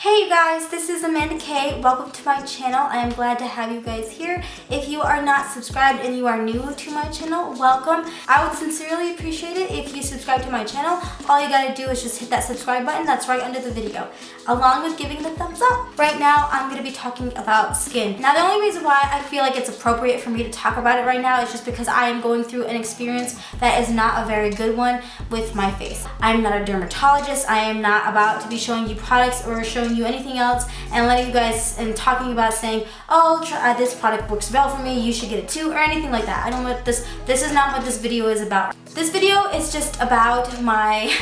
Hey you guys, this is Amanda K. Welcome to my channel. I am glad to have you guys here. If you are not subscribed and you are new to my channel, welcome. I would sincerely appreciate it if you subscribe to my channel. All you gotta do is just hit that subscribe button that's right under the video, along with giving the thumbs up. Right now, I'm gonna be talking about skin. Now, the only reason why I feel like it's appropriate for me to talk about it right now is just because I am going through an experience that is not a very good one with my face. I'm not a dermatologist. I am not about to be showing you products or showing you anything else and letting you guys and talking about saying, oh, this product works well for me, you should get it too, or anything like that. I don't know what this is not what this video is about. This video is just about my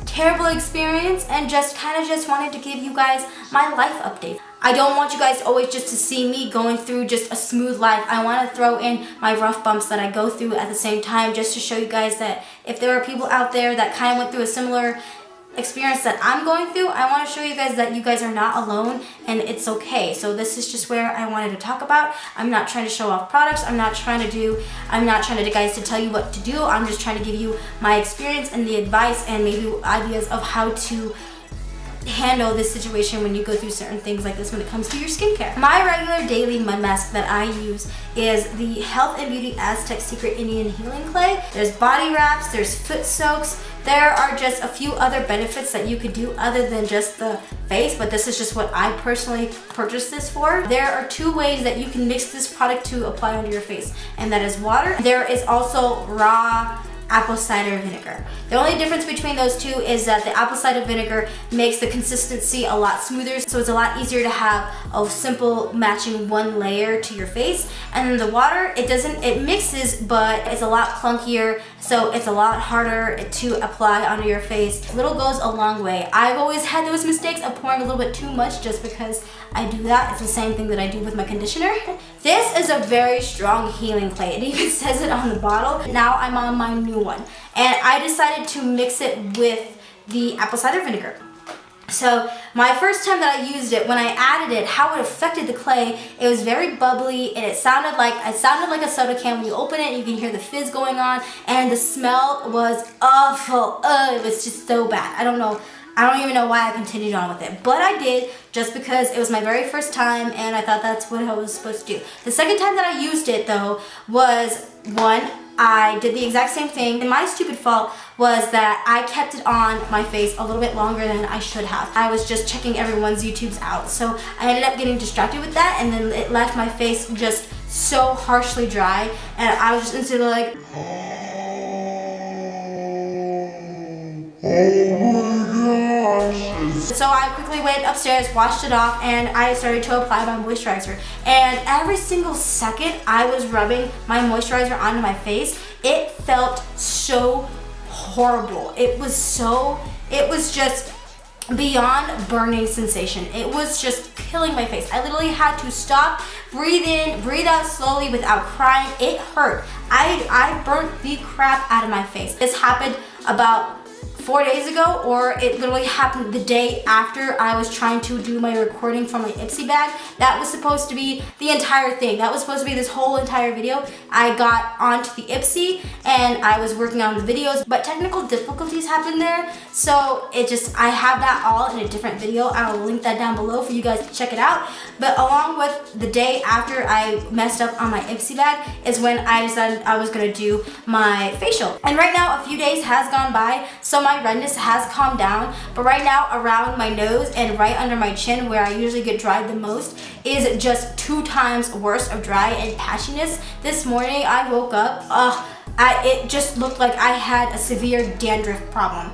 terrible experience and just wanted to give you guys my life update. I don't want you guys always just to see me going through just a smooth life. I want to throw in my rough bumps that I go through at the same time, just to show you guys that if there are people out there that kind of went through a similar experience that I'm going through, I want to show you guys that you guys are not alone and it's okay. So this is just where I wanted to talk about. I'm not trying to show off products. I'm not trying to guys to tell you what to do. I'm just trying to give you my experience and the advice and maybe ideas of how to handle this situation when you go through certain things like this when it comes to your skincare. My regular daily mud mask that I use is the Health and Beauty Aztec Secret Indian Healing Clay. There's body wraps, there's foot soaks. There are just a few other benefits that you could do other than just the face, but this is just what I personally purchased this for. There are two ways that you can mix this product to apply onto your face, and that is water. There is also raw apple cider vinegar. The only difference between those two is that the apple cider vinegar makes the consistency a lot smoother, so it's a lot easier to have a simple matching one layer to your face. And then the water, it mixes, but it's a lot clunkier, so it's a lot harder to apply onto your face. Little goes a long way. I've always had those mistakes of pouring a little bit too much just because I do that. It's the same thing that I do with my conditioner. This is a very strong healing clay. It even says it on the bottle. Now I'm on my new one, and I decided to mix it with the apple cider vinegar. So my first time that I used it, when I added it, how it affected the clay, it was very bubbly and it sounded like a soda can. When you open it, you can hear the fizz going on, and the smell was awful. It was just so bad. I don't even know why I continued on with it, but I did just because it was my very first time and I thought that's what I was supposed to do. The second time that I used it though was I did the exact same thing, and my stupid fault was that I kept it on my face a little bit longer than I should have. I was just checking everyone's YouTubes out, so I ended up getting distracted with that, and then it left my face just so harshly dry, and I was just instantly like, so I quickly went upstairs, washed it off, and I started to apply my moisturizer. And every single second I was rubbing my moisturizer onto my face, it felt so horrible. It was just beyond burning sensation. It was just killing my face. I literally had to stop, breathe in, breathe out slowly without crying. It hurt. I burnt the crap out of my face. This happened about 4 days ago, or it literally happened the day after I was trying to do my recording from my Ipsy bag. That was supposed to be the entire thing. That was supposed to be this whole entire video. I got onto the Ipsy and I was working on the videos, but technical difficulties happened there. So I have that all in a different video. I will link that down below for you guys to check it out. But along with the day after I messed up on my Ipsy bag is when I decided I was gonna do my facial. And right now a few days has gone by, so my redness has calmed down, but right now around my nose and right under my chin, where I usually get dried the most, is just 2 times worse of dry and patchiness. This morning I woke up, it just looked like I had a severe dandruff problem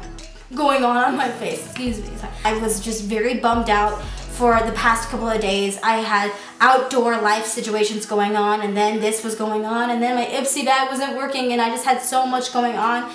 going on my face. Excuse me. I was just very bummed out for the past couple of days. I had outdoor life situations going on, and then this was going on, and then my Ipsy bag wasn't working, and I just had so much going on.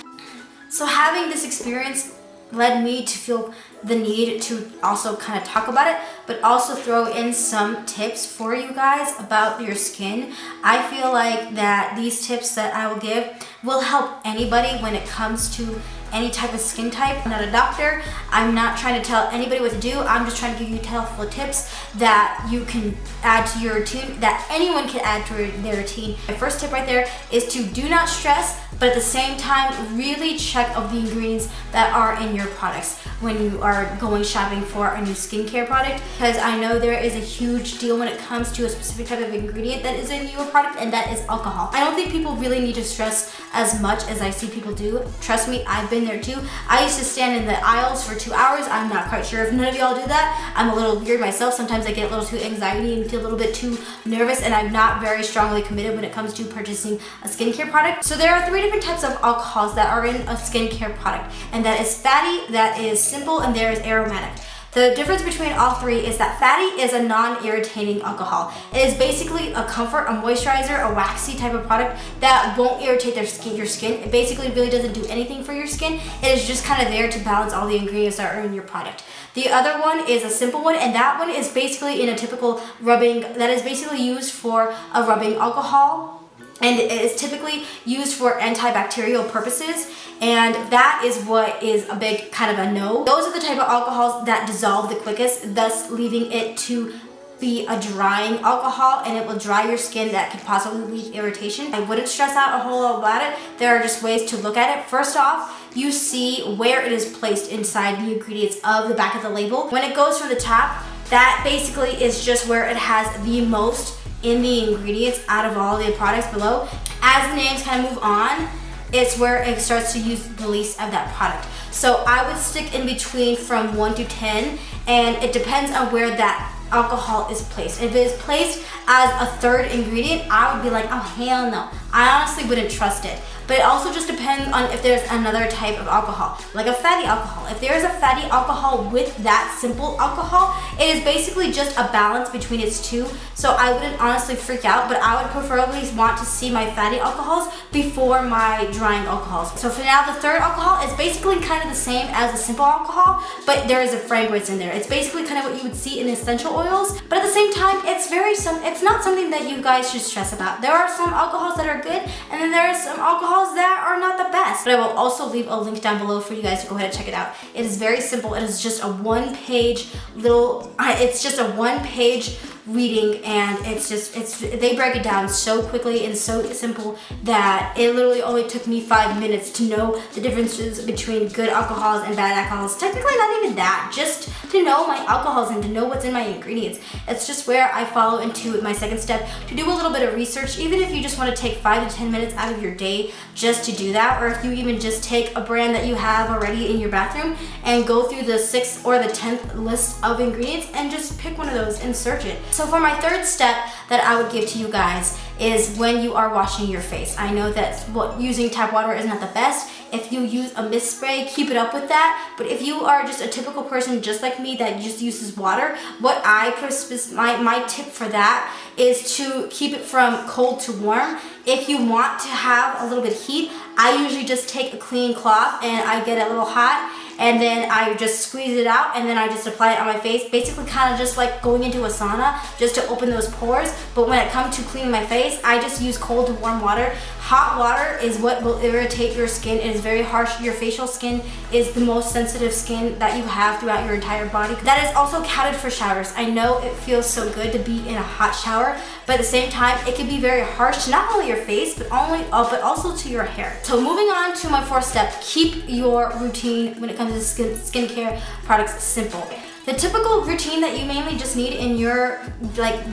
So having this experience led me to feel the need to also kind of talk about it, but also throw in some tips for you guys about your skin. I feel like that these tips that I will give will help anybody when it comes to any type of skin type. I'm not a doctor. I'm not trying to tell anybody what to do. I'm just trying to give you helpful tips that you can add to your routine, that anyone can add to their routine. My first tip right there is to do not stress, but at the same time, really check of the ingredients that are in your products when you are going shopping for a new skincare product, because I know there is a huge deal when it comes to a specific type of ingredient that is in your product, and that is alcohol. I don't think people really need to stress as much as I see people do. Trust me, I've been there too. I used to stand in the aisles for 2 hours. I'm not quite sure if none of y'all do that. I'm a little weird myself. Sometimes I get a little too anxiety and feel a little bit too nervous, and I'm not very strongly committed when it comes to purchasing a skincare product. So there are 3 different types of alcohols that are in a skincare product, and that is fatty, that is simple, and there is aromatic. The difference between all 3 is that fatty is a non-irritating alcohol. It is basically a comfort, a moisturizer, a waxy type of product that won't irritate your skin. It basically really doesn't do anything for your skin. It is just kind of there to balance all the ingredients that are in your product. The other one is a simple one, and that one is basically in a typical rubbing, that is basically used for a rubbing alcohol. And it is typically used for antibacterial purposes, and that is what is a big kind of a no. Those are the type of alcohols that dissolve the quickest, thus leaving it to be a drying alcohol, and it will dry your skin that could possibly leave irritation. I wouldn't stress out a whole lot about it. There are just ways to look at it. First off, you see where it is placed inside the ingredients of the back of the label. When it goes from the top, that basically is just where it has the most in the ingredients out of all the products below. As the names kind of move on, it's where it starts to use the least of that product. So I would stick in between from 1 to 10, and it depends on where that alcohol is placed. If it is placed as a 3rd ingredient, I would be like, oh hell no. I honestly wouldn't trust it. But it also just depends on if there's another type of alcohol, like a fatty alcohol. If there's a fatty alcohol with that simple alcohol, it is basically just a balance between its 2. So I wouldn't honestly freak out, but I would preferably want to see my fatty alcohols before my drying alcohols. So for now, the 3rd alcohol is basically kind of the same as a simple alcohol, but there is a fragrance in there. It's basically kind of what you would see in essential oils, but at the same time, it's not something that you guys should stress about. There are some alcohols that are good, and then there are some alcohols that are not the best. But I will also leave a link down below for you guys to go ahead and check it out. It is very simple. It is just a 1-page it's just a 1-page reading, and they break it down so quickly and so simple that it literally only took me 5 minutes to know the differences between good alcohols and bad alcohols. Technically not even that, just to know my alcohols and to know what's in my ingredients. It's just where I follow into my 2nd step to do a little bit of research, even if you just want to take 5 to 10 minutes out of your day just to do that, or if you even just take a brand that you have already in your bathroom and go through the 6th or the 10th list of ingredients and just pick one of those and search it. So for my 3rd step that I would give to you guys is when you are washing your face. I know that using tap water is not the best. If you use a mist spray, keep it up with that. But if you are just a typical person just like me that just uses water, what my tip for that is to keep it from cold to warm. If you want to have a little bit of heat, I usually just take a clean cloth and I get it a little hot, and then I just squeeze it out, and then I just apply it on my face, basically kind of just like going into a sauna just to open those pores. But when it comes to cleaning my face, I just use cold to warm water. Hot water is what will irritate your skin. It is very harsh. Your facial skin is the most sensitive skin that you have throughout your entire body. That is also counted for showers. I know it feels so good to be in a hot shower, but at the same time, it can be very harsh to not only your face, but also to your hair. So moving on to my 4th step, keep your routine when it comes to skincare products simple. The typical routine that you mainly just need in your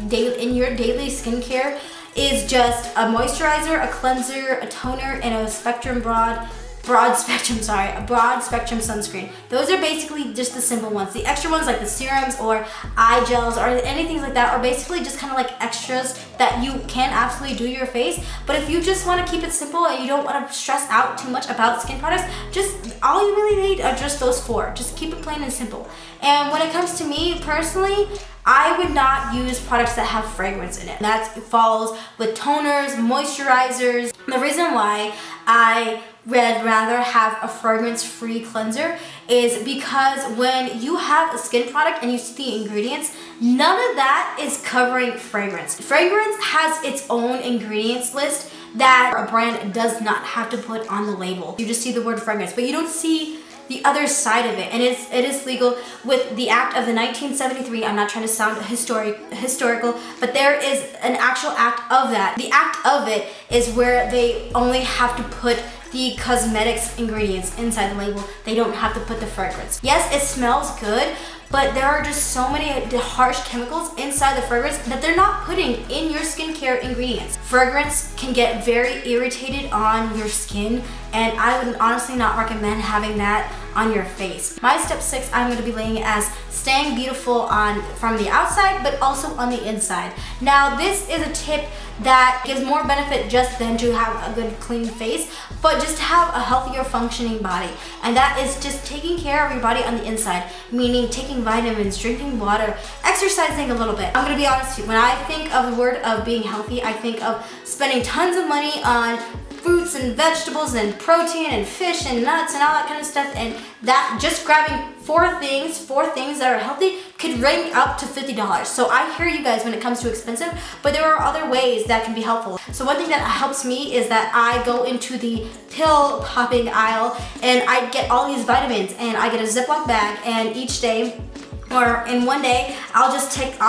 daily skincare is just a moisturizer, a cleanser, a toner, and a broad spectrum sunscreen. Those are basically just the simple ones. The extra ones like the serums or eye gels or anything like that are basically just kind of like extras that you can absolutely do your face. But if you just want to keep it simple and you don't want to stress out too much about skin products, all you really need are just those 4. Just keep it plain and simple. And when it comes to me personally, I would not use products that have fragrance in it. That falls with toners, moisturizers. The reason why I would rather have a fragrance-free cleanser is because when you have a skin product and you see the ingredients, none of that is covering fragrance. Fragrance has its own ingredients list that a brand does not have to put on the label. You just see the word fragrance, but you don't see the other side of it. And it is legal with the act of the 1973. I'm not trying to sound historical, but there is an actual act of that. The act of it is where they only have to put the cosmetics ingredients inside the label. They don't have to put the fragrance. Yes, it smells good, but there are just so many harsh chemicals inside the fragrance that they're not putting in your skincare ingredients. Fragrance can get very irritated on your skin, and I would honestly not recommend having that on your face. My step 6, I'm going to be laying as staying beautiful from the outside, but also on the inside. Now, this is a tip that gives more benefit just than to have a good clean face, but just to have a healthier functioning body. And that is just taking care of your body on the inside, meaning taking vitamins, drinking water, exercising a little bit. I'm gonna be honest with you, when I think of the word of being healthy, I think of spending tons of money on fruits and vegetables and protein and fish and nuts and all that kind of stuff, and that just grabbing four things that are healthy could ring up to $50. So I hear you guys when it comes to expensive, but there are other ways that can be helpful. So one thing that helps me is that I go into the pill popping aisle and I get all these vitamins, and I get a Ziploc bag, and each day or in one day, I'll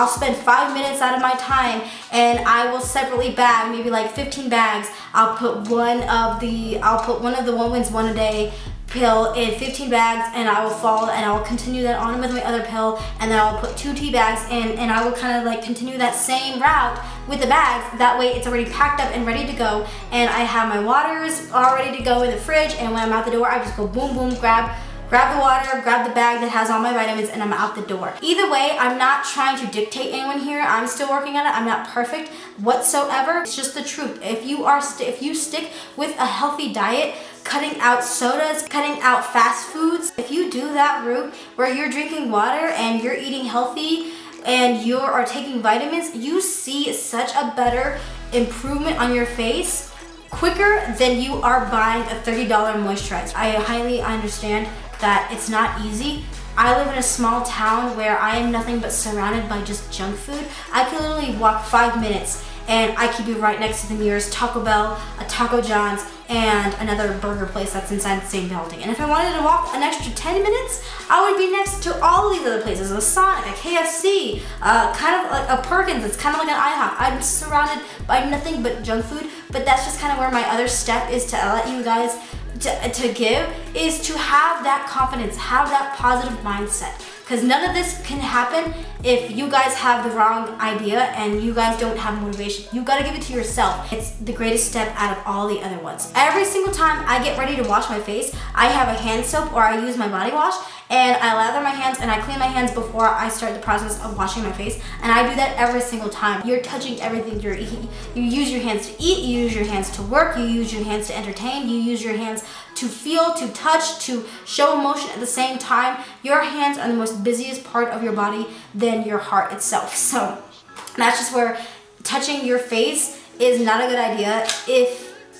spend 5 minutes out of my time, and I will separately bag, maybe like 15 bags. I'll put one of the Women's One a Day pill in 15 bags, and I will follow, and I will continue that on with my other pill, and then I'll put 2 tea bags in, and I will kind of like continue that same route with the bags. That way it's already packed up and ready to go, and I have my waters all ready to go in the fridge, and when I'm out the door, I just go boom, boom, grab the water, grab the bag that has all my vitamins, and I'm out the door. Either way, I'm not trying to dictate anyone here. I'm still working on it. I'm not perfect whatsoever. It's just the truth. If you stick with a healthy diet, cutting out sodas, cutting out fast foods, if you do that route where you're drinking water and you're eating healthy and you are taking vitamins, you see such a better improvement on your face quicker than you are buying a $30 moisturizer. I highly understand that it's not easy. I live in a small town where I am nothing but surrounded by just junk food. I can literally walk 5 minutes and I could be right next to the nearest Taco Bell, a Taco John's, and another burger place that's inside the same building. And if I wanted to walk an extra 10 minutes, I would be next to all of these other places, a Sonic, a KFC, kind of like a Perkins, it's kind of like an IHOP. I'm surrounded by nothing but junk food, but that's just kind of where my other step is to let you guys to give, is to have that confidence, have that positive mindset. Because none of this can happen if you guys have the wrong idea and you guys don't have motivation. You gotta give it to yourself. It's the greatest step out of all the other ones. Every single time I get ready to wash my face, I have a hand soap or I use my body wash, and I lather my hands and I clean my hands before I start the process of washing my face. And I do that every single time. You're touching everything you're eating. You use your hands to eat, you use your hands to work, you use your hands to entertain, you use your hands to feel, to touch, to show emotion at the same time. Your hands are the most busiest part of your body than your heart itself. So that's just where touching your face is not a good idea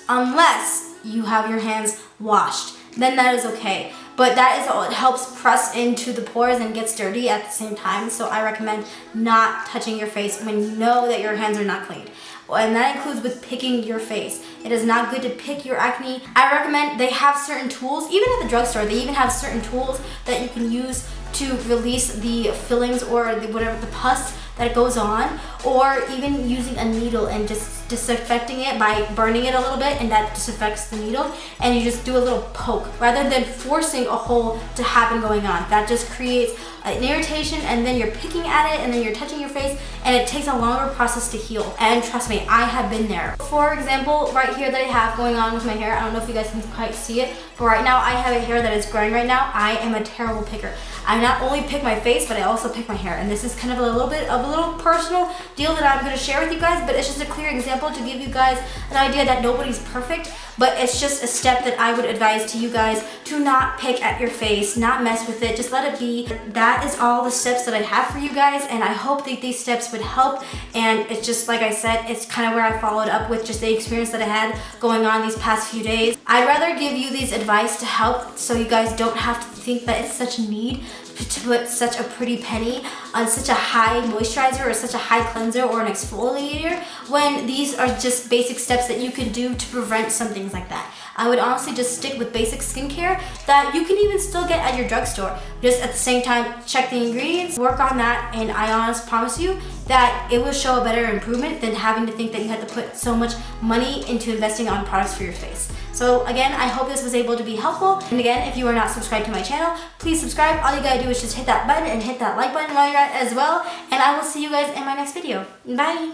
unless you have your hands washed. Then that is okay. But that is all, it helps press into the pores and gets dirty at the same time. So I recommend not touching your face when you know that your hands are not cleaned. And that includes with picking your face. It is not good to pick your acne. I recommend they have certain tools, even at the drugstore, they even have certain tools that you can use to release the fillings or the pus that goes on, or even using a needle and just disinfecting it by burning it a little bit, and that disinfects the needle, and you just do a little poke rather than forcing a hole to happen going on. That just creates an irritation, and then you're picking at it, and then you're touching your face, and it takes a longer process to heal. And trust me, I have been there. For example, right here that I have going on with my hair, I don't know if you guys can quite see it, but right now I have a hair that is growing right now. I am a terrible picker. I not only pick my face, but I also pick my hair. And this is kind of a little personal deal that I'm gonna share with you guys, but it's just a clear example to give you guys an idea that nobody's perfect, but it's just a step that I would advise to you guys to not pick at your face, not mess with it, just let it be. That is all the steps that I have for you guys, and I hope that these steps would help. And it's just, like I said, it's kind of where I followed up with just the experience that I had going on these past few days. I'd rather give you these advice to help so you guys don't have to think that it's such a need to put such a pretty penny on such a high moisturizer or such a high cleanser or an exfoliator when these are just basic steps that you can do to prevent some things like that. I would honestly just stick with basic skincare that you can even still get at your drugstore. Just at the same time, check the ingredients, work on that, and I honestly promise you that it will show a better improvement than having to think that you had to put so much money into investing on products for your face. So again, I hope this was able to be helpful. And again, if you are not subscribed to my channel, please subscribe. All you gotta do is just hit that button and hit that like button while you're at it as well. And I will see you guys in my next video. Bye.